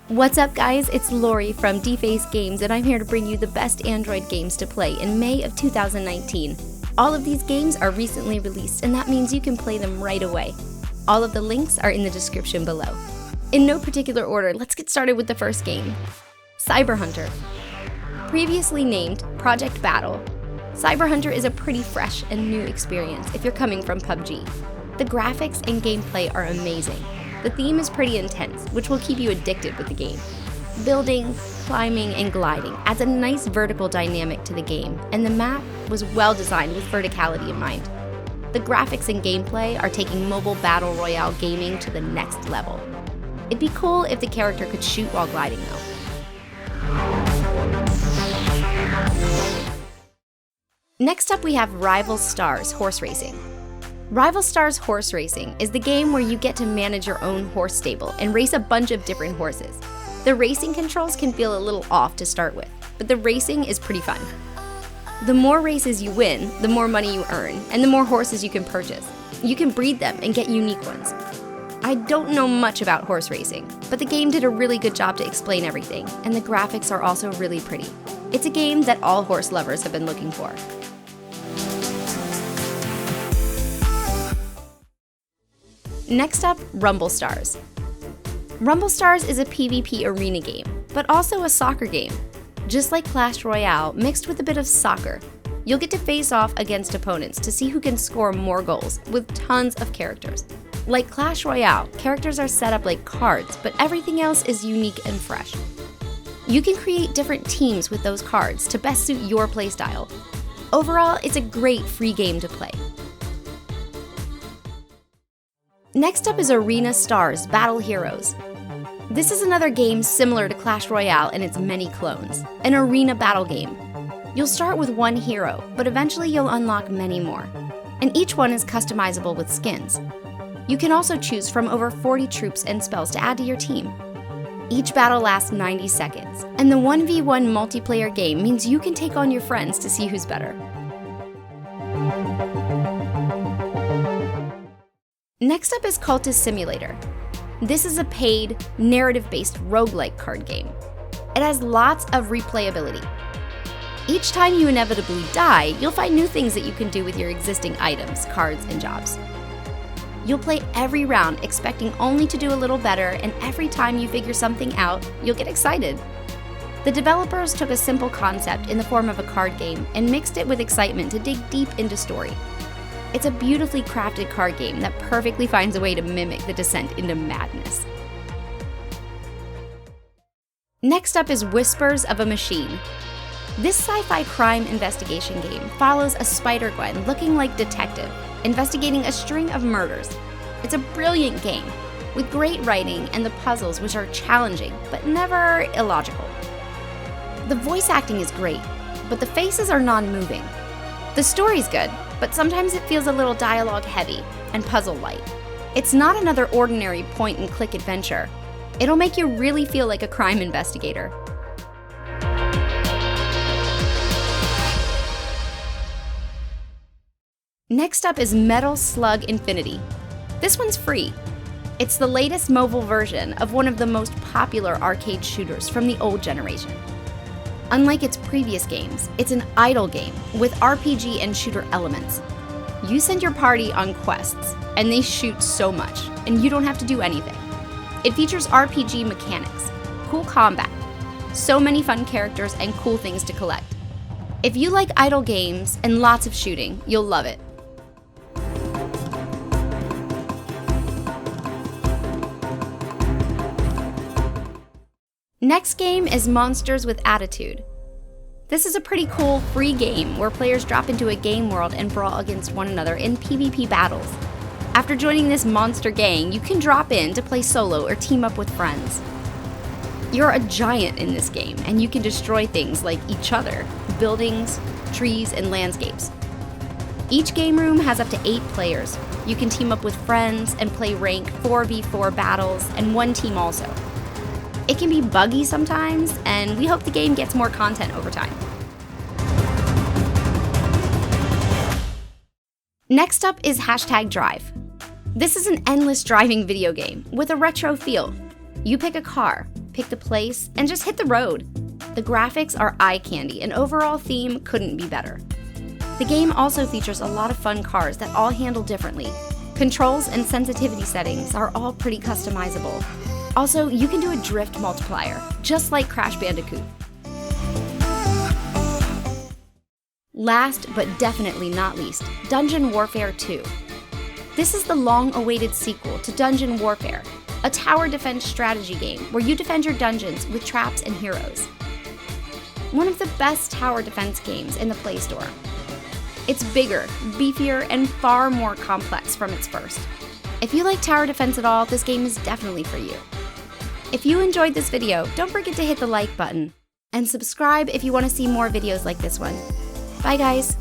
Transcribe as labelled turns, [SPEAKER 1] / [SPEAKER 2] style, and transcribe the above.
[SPEAKER 1] What's up guys, it's Lori from Deface Games and I'm here to bring you the best Android games to play in May of 2019. All of these games are recently released and that means you can play them right away. All of the links are in the description below. In no particular order, let's get started with the first game, Cyber Hunter. Previously named Project Battle, Cyber Hunter is a pretty fresh and new experience if you're coming from PUBG. The graphics and gameplay are amazing. The theme is pretty intense, which will keep you addicted with the game. Building, climbing, and gliding adds a nice vertical dynamic to the game, and the map was well designed with verticality in mind. The graphics and gameplay are taking mobile battle royale gaming to the next level. It'd be cool if the character could shoot while gliding though. Next up we have Rival Stars Horse Racing. Rival Stars Horse Racing is the game where you get to manage your own horse stable and race a bunch of different horses. The racing controls can feel a little off to start with, but the racing is pretty fun. The more races you win, the more money you earn, and the more horses you can purchase. You can breed them and get unique ones. I don't know much about horse racing, but the game did a really good job to explain everything, and the graphics are also really pretty. It's a game that all horse lovers have been looking for. Next up, Rumble Stars. Rumble Stars is a PvP arena game, but also a soccer game. Just like Clash Royale, mixed with a bit of soccer. You'll get to face off against opponents to see who can score more goals, with tons of characters. Like Clash Royale, characters are set up like cards, but everything else is unique and fresh. You can create different teams with those cards to best suit your playstyle. Overall, it's a great free game to play. Next up is Arena Stars Battle Heroes. This is another game similar to Clash Royale and its many clones, an arena battle game. You'll start with one hero, but eventually you'll unlock many more, and each one is customizable with skins. You can also choose from over 40 troops and spells to add to your team. Each battle lasts 90 seconds, and the 1v1 multiplayer game means you can take on your friends to see who's better. Next up is Cultist Simulator. This is a paid, narrative-based roguelike card game. It has lots of replayability. Each time you inevitably die, you'll find new things that you can do with your existing items, cards, and jobs. You'll play every round expecting only to do a little better, and every time you figure something out, you'll get excited. The developers took a simple concept in the form of a card game and mixed it with excitement to dig deep into story. It's a beautifully crafted card game that perfectly finds a way to mimic the descent into madness. Next up is Whispers of a Machine. This sci-fi crime investigation game follows a Spider-Gwen looking like detective, investigating a string of murders. It's a brilliant game, with great writing and the puzzles which are challenging, but never illogical. The voice acting is great, but the faces are non-moving. The story's good, but sometimes it feels a little dialogue heavy and puzzle light. It's not another ordinary point-and-click adventure. It'll make you really feel like a crime investigator. Next up is Metal Slug Infinity. This one's free. It's the latest mobile version of one of the most popular arcade shooters from the old generation. Unlike its previous games, it's an idle game with RPG and shooter elements. You send your party on quests, and they shoot so much, and you don't have to do anything. It features RPG mechanics, cool combat, so many fun characters, and cool things to collect. If you like idle games and lots of shooting, you'll love it. Next game is Monsters with Attitude. This is a pretty cool free game where players drop into a game world and brawl against one another in PvP battles. After joining this monster gang, you can drop in to play solo or team up with friends. You're a giant in this game and you can destroy things like each other, buildings, trees, and landscapes. Each game room has up to 8 players. You can team up with friends and play rank 4v4 battles and one team also. It can be buggy sometimes, and we hope the game gets more content over time. Next up is #Drive. This is an endless driving video game with a retro feel. You pick a car, pick the place, and just hit the road. The graphics are eye candy, and overall theme couldn't be better. The game also features a lot of fun cars that all handle differently. Controls and sensitivity settings are all pretty customizable. Also, you can do a drift multiplier, just like Crash Bandicoot. Last, but definitely not least, Dungeon Warfare 2. This is the long-awaited sequel to Dungeon Warfare, a tower defense strategy game where you defend your dungeons with traps and heroes. One of the best tower defense games in the Play Store. It's bigger, beefier, and far more complex from its first. If you like tower defense at all, this game is definitely for you. If you enjoyed this video, don't forget to hit the like button, and subscribe if you want to see more videos like this one. Bye guys!